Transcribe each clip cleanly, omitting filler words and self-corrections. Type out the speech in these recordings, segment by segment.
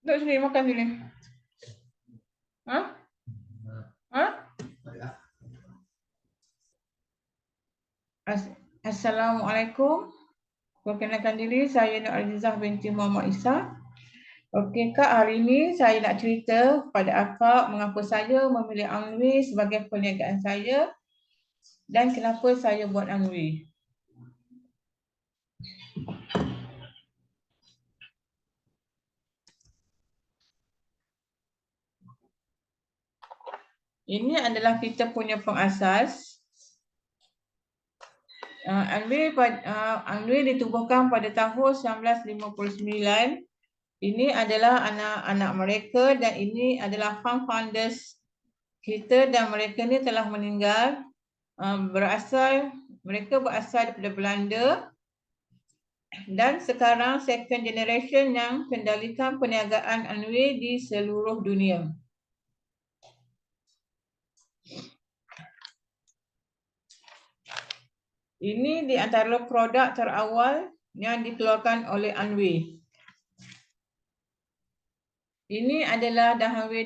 Duduk sini makan sini. Ha? Ha? Assalamualaikum. Perkenalkan diri, saya Nur Azizah binti Muhammad Isa. Okey Kak, hari ini saya nak cerita kepada Akak mengapa saya memilih Anwi sebagai perniagaan saya dan kenapa saya buat Anwi. Ini adalah kita punya pengasas. Anwi ditubuhkan pada tahun 1959. Ini adalah anak-anak mereka dan ini adalah founders kita dan mereka ni telah meninggal. Mereka berasal daripada Belanda dan sekarang second generation yang kendalikan perniagaan Anwi di seluruh dunia. Ini di antara produk terawal yang dikeluarkan oleh Anwi. Ini adalah Anwi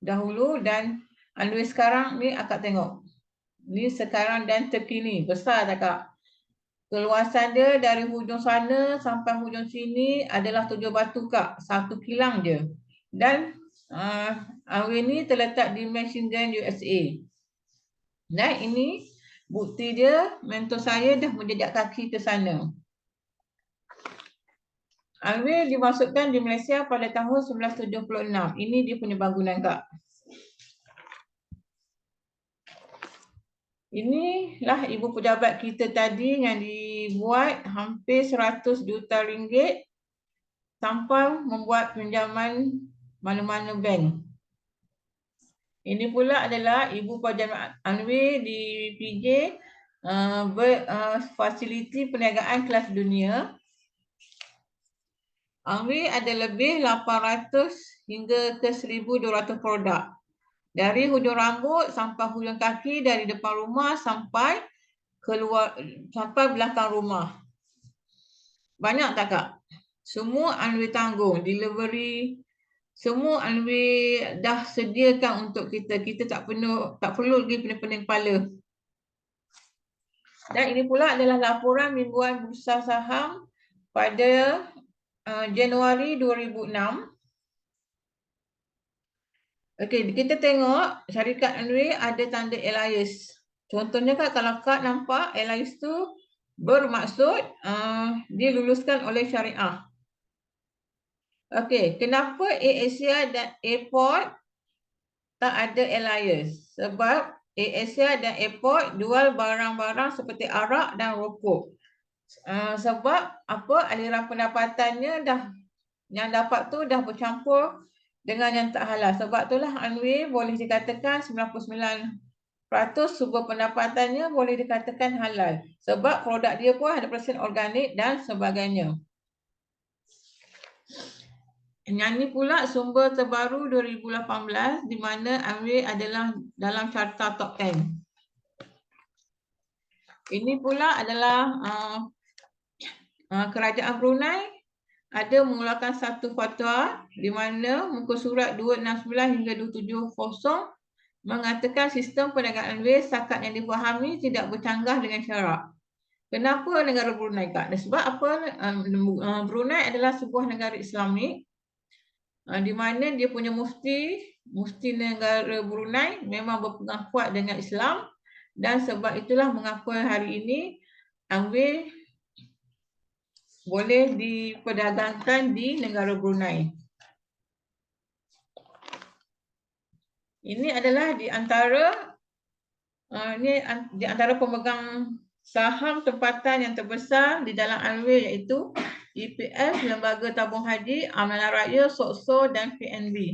dahulu dan Anwi sekarang ni Akak tengok. Ni sekarang dan terkini, besar tak Kak? Keluasan dia dari hujung sana sampai hujung sini adalah 7 batu Kak, 1 kilang je. Dan Anwi ni terletak di Michigan, USA. Dan ini bukti dia, mentor saya dah menjejak kaki ke sana. Anwi dimasukkan di Malaysia pada tahun 1976. Ini dia punya bangunan Kak. Inilah ibu pejabat kita tadi yang dibuat hampir 100 juta ringgit tanpa membuat pinjaman mana-mana bank. Ini pula adalah ibu pejabat Anwi di PJ, fasiliti perniagaan kelas dunia. Anwi ada lebih 800 hingga ke 1,200 produk. Dari hujung rambut sampai hujung kaki, dari depan rumah sampai belakang rumah. Banyak tak Kak? Semua Anwi tanggung, delivery, semua Anwi dah sediakan untuk kita. Kita tak perlu lagi pening-pening kepala. Dan ini pula adalah laporan mingguan bursa saham pada Januari 2006. Okey, kita tengok syarikat Anwi ada tanda LIS. Contohnya Kak, kalau Kak nampak LIS tu bermaksud diluluskan oleh syariah. Okey, kenapa AirAsia dan Airport tak ada LIS? Sebab AirAsia dan Airport jual barang-barang seperti arak dan rokok. Sebab apa, aliran pendapatannya yang dapat tu dah bercampur dengan yang tak halal. Sebab itulah Anwi boleh dikatakan 99% sumber pendapatannya boleh dikatakan halal. Sebab produk dia pun 100% organik dan sebagainya. Yang ni pula sumber terbaru 2018 di mana Anwi adalah dalam carta top 10. Ini pula adalah kerajaan Brunei ada mengeluarkan satu fatwa di mana muka surat 269 hingga 270 mengatakan sistem perniagaan Anwi setakat yang difahami tidak bercanggah dengan syarak. Kenapa negara Brunei Kak? Sebab apa? Brunei adalah sebuah negara Islamik di mana dia punya mufti negara Brunei memang berpegang kuat dengan Islam dan sebab itulah mengapa hari ini Anwi boleh diperdagangkan di negara Brunei. Ini adalah di antara pemegang saham tempatan yang terbesar di dalam Anwi iaitu EPF, Lembaga Tabung Haji, Amalan Raya, SOKSO dan PNB.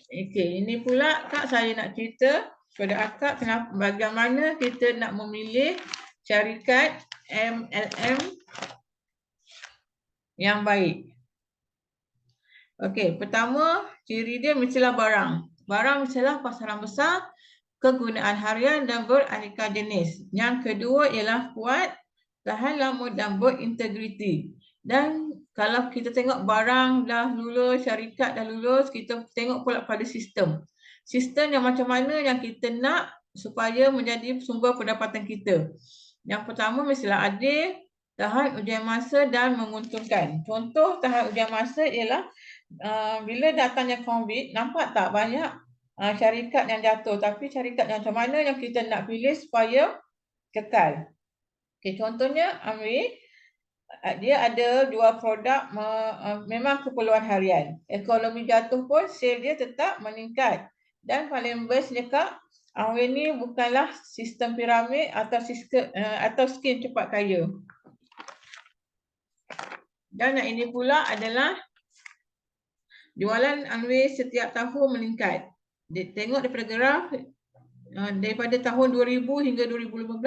Okey, ini pula Kak saya nak cerita kepada Akak bagaimana kita nak memilih syarikat MLM yang baik. Okey, pertama ciri dia mestilah barang. Barang mestilah pasaran besar, kegunaan harian dan beraneka jenis. Yang kedua ialah kuat, tahan lama dan berintegriti. Dan kalau kita tengok barang dah lulus, syarikat dah lulus, kita tengok pula pada sistem. Sistem yang macam mana yang kita nak supaya menjadi sumber pendapatan kita. Yang pertama mestilah adil, tahan ujian masa dan menguntungkan. Contoh tahan ujian masa ialah bila datangnya COVID, nampak tak banyak syarikat yang jatuh. Tapi syarikat yang macam mana yang kita nak pilih supaya kekal. Okay, contohnya Amri, dia ada jual produk memang keperluan harian. Ekonomi jatuh pun sale dia tetap meningkat. Dan paling bestnya Kak, Amri ni bukanlah sistem piramid atau skim cepat kaya. Dan yang ini pula adalah jualan Amri setiap tahun meningkat. Tengok daripada graf, daripada tahun 2000 hingga 2015,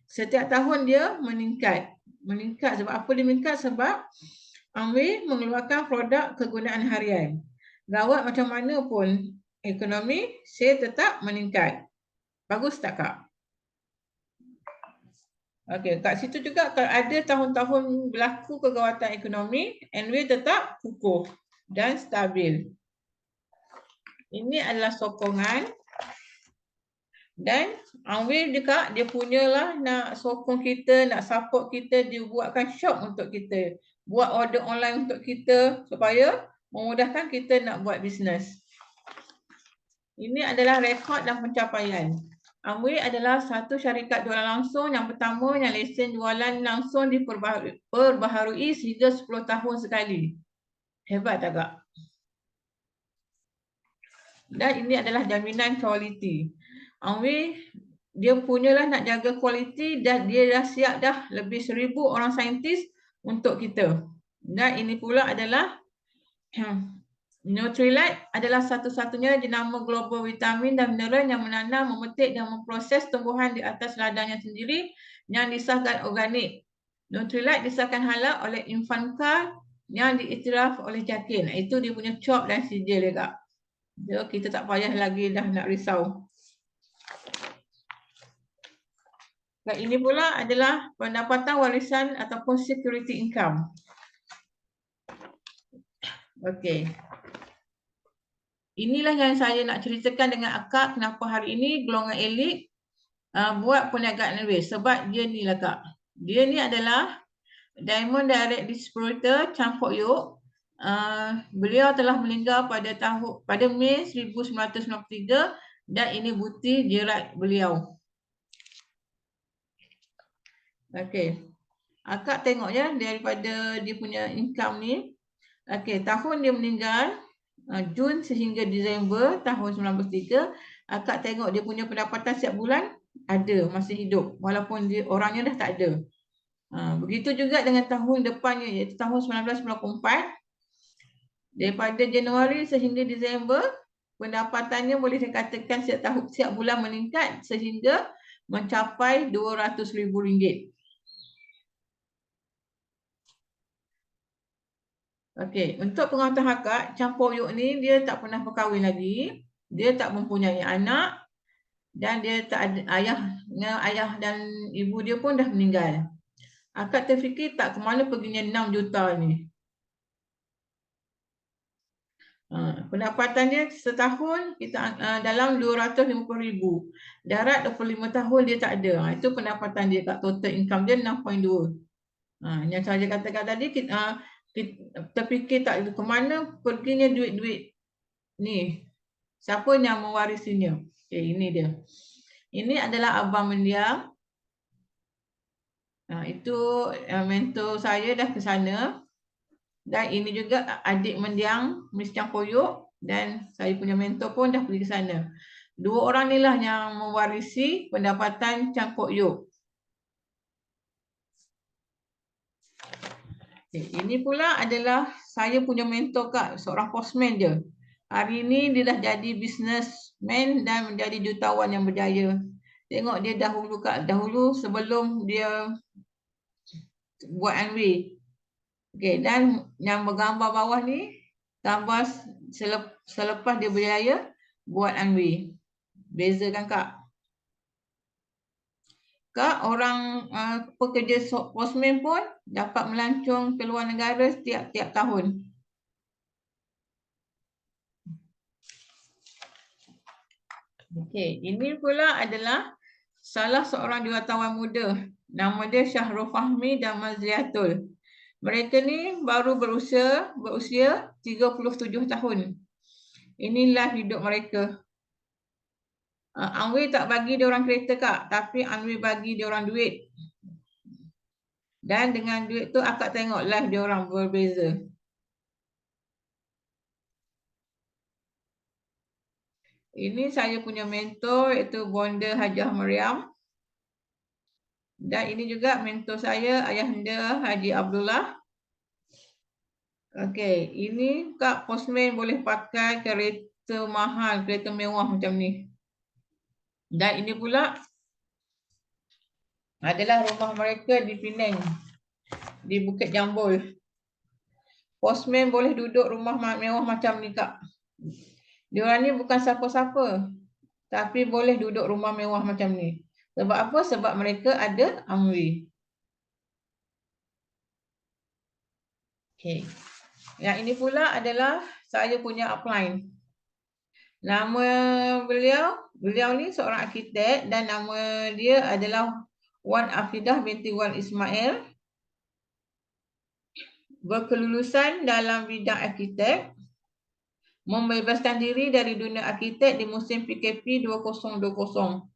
setiap tahun dia meningkat. Meningkat sebab apa dia meningkat? Sebab Amri mengeluarkan produk kegunaan harian. Gawat macam mana pun ekonomi, sale tetap meningkat. Bagus tak Kak? Okey, kat situ juga kalau ada tahun-tahun berlaku kegawatan ekonomi, Amri tetap kukuh dan stabil. Ini adalah sokongan. Dan Amri juga dia punyalah nak sokong kita, nak support kita, dia buatkan shop untuk kita. Buat order online untuk kita supaya memudahkan kita nak buat bisnes. Ini adalah rekod dan pencapaian. Amri adalah satu syarikat jualan langsung yang pertama yang lesen jualan langsung diperbaharui sehingga 10 tahun sekali. Hebat tak Kak? Dan ini adalah jaminan kualiti. Amri dia punyalah nak jaga kualiti dan dia dah siap dah lebih 1000 orang saintis untuk kita. Dan ini pula adalah Nutrilite adalah satu-satunya jenama global vitamin dan mineral yang menanam, memetik dan memproses tumbuhan di atas ladangnya sendiri yang disahkan organik. Nutrilite disahkan halal oleh Infanca yang diiktiraf oleh Jakin. Itu dia punya cop dan sijil dia Kak. So, kita tak payah lagi dah nak risau. Dan ini pula adalah pendapatan warisan ataupun security income. Okey. Inilah yang saya nak ceritakan dengan akak kenapa hari ini golongan elit buat perniagaan Airways. Sebab dia ni lah Kak. Dia ni adalah Diamond Direct Distributor Chan Pok Yok. Beliau telah meninggal pada Mei 1993 dan ini bukti jerat beliau. Okey. Akak tengok ya daripada dia punya income ni. Okey, tahun dia meninggal Jun sehingga Disember tahun 1993, akak tengok dia punya pendapatan setiap bulan ada, masih hidup walaupun dia orangnya dah tak ada. Begitu juga dengan tahun depannya iaitu tahun 1994. Daripada Januari sehingga Disember, pendapatannya boleh dikatakan setiap bulan meningkat sehingga mencapai RM200,000. Okey, untuk pengetahuan akak, Chan Pok Yok ni dia tak pernah berkahwin lagi, dia tak mempunyai anak dan dia tak ada ayah dan ibu dia pun dah meninggal. Akak terfikir tak ke mana perginya 6 juta ni. Pendapatannya setahun kita dalam 250,000. Darat 25 tahun dia tak ada. Itu pendapatan dia kat total income dia 6.2. Yang saya katakan tadi kita terfikir tak ke mana perginya duit-duit ni. Siapa yang mewarisinya? Okay, ini dia. Ini adalah Abang Mendiang. Itu mentor saya dah ke sana. Dan ini juga adik Mendiang, Miss Chan Pok Yok. Dan saya punya mentor pun dah pergi ke sana. Dua orang inilah yang mewarisi pendapatan Chan Pok Yok. Okay, ini pula adalah saya punya mentor Kak, seorang postman je. Hari ini dia dah jadi businessman dan menjadi jutawan yang berjaya. Tengok dia dahulu Kak, dahulu sebelum dia buat Amway. Okey, dan yang bergambar bawah ni gambar selepas dia berjaya buat Amway. Beza kan Kak? Kak, orang pekerja postman pun dapat melancong ke luar negara setiap tahun. Okey, ini pula adalah salah seorang jurutawan muda. Nama dia Syahrul Fahmi dan Mazliatul. Mereka ni baru berusia 37 tahun. Inilah hidup mereka. Anwar tak bagi dia orang kereta, Kak, tapi Anwar bagi dia orang duit. Dan dengan duit tu akak tengok live dia orang berbeza. Ini saya punya mentor iaitu Bonda Hajah Mariam. Dan ini juga mentor saya, Ayahanda Haji Abdullah. Okey, ini Kak postman boleh pakai kereta mahal, kereta mewah macam ni. Dan ini pula adalah rumah mereka di Penang, di Bukit Jambul. Postman boleh duduk rumah mewah macam ni, Kak. Diorang ni bukan siapa-siapa, tapi boleh duduk rumah mewah macam ni. Sebab apa? Sebab mereka ada Amri. Okey. Yang ini pula adalah saya punya upline. Nama beliau ni seorang arkitek dan nama dia adalah Wan Afidah binti Wan Ismail. Berkelulusan dalam bidang arkitek. Membebaskan diri dari dunia arkitek di musim PKP 2020.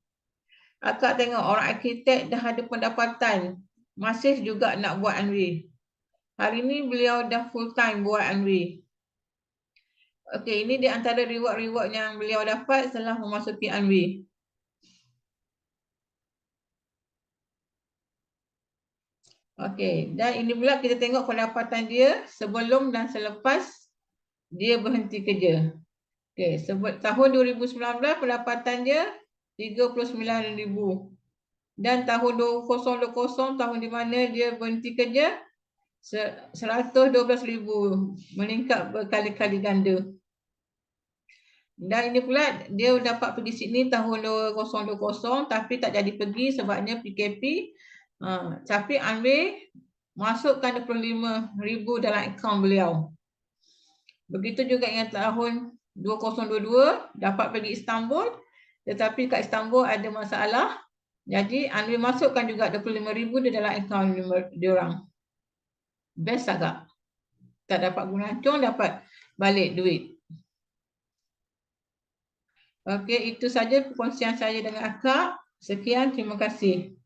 Akak tengok orang arkitek dah ada pendapatan, masih juga nak buat Anwar. Hari ni beliau dah full time buat Anwar. Okey, ini di antara reward-reward yang beliau dapat setelah memasuki Anwar. Okey, dan ini pula kita tengok pendapatan dia sebelum dan selepas dia berhenti kerja. Okey, tahun 2019 pendapatan dia 39,000. Dan tahun 2020, tahun di mana dia berhenti kerja, 112,000, meningkat berkali-kali ganda. Dan ini pula dia dapat pergi Sydney tahun 2020 tapi tak jadi pergi sebabnya PKP. Tapi Anwar masukkan 25,000 dalam akaun beliau. Begitu juga yang tahun 2022 dapat pergi Istanbul, tetapi kat Istanbul ada masalah. Jadi Anwar masukkan juga 25,000 di dalam akaun dia orang. Best agak. Tak dapat gunancung, dapat balik duit. Okey, itu saja perkongsian saya dengan akak. Sekian, terima kasih.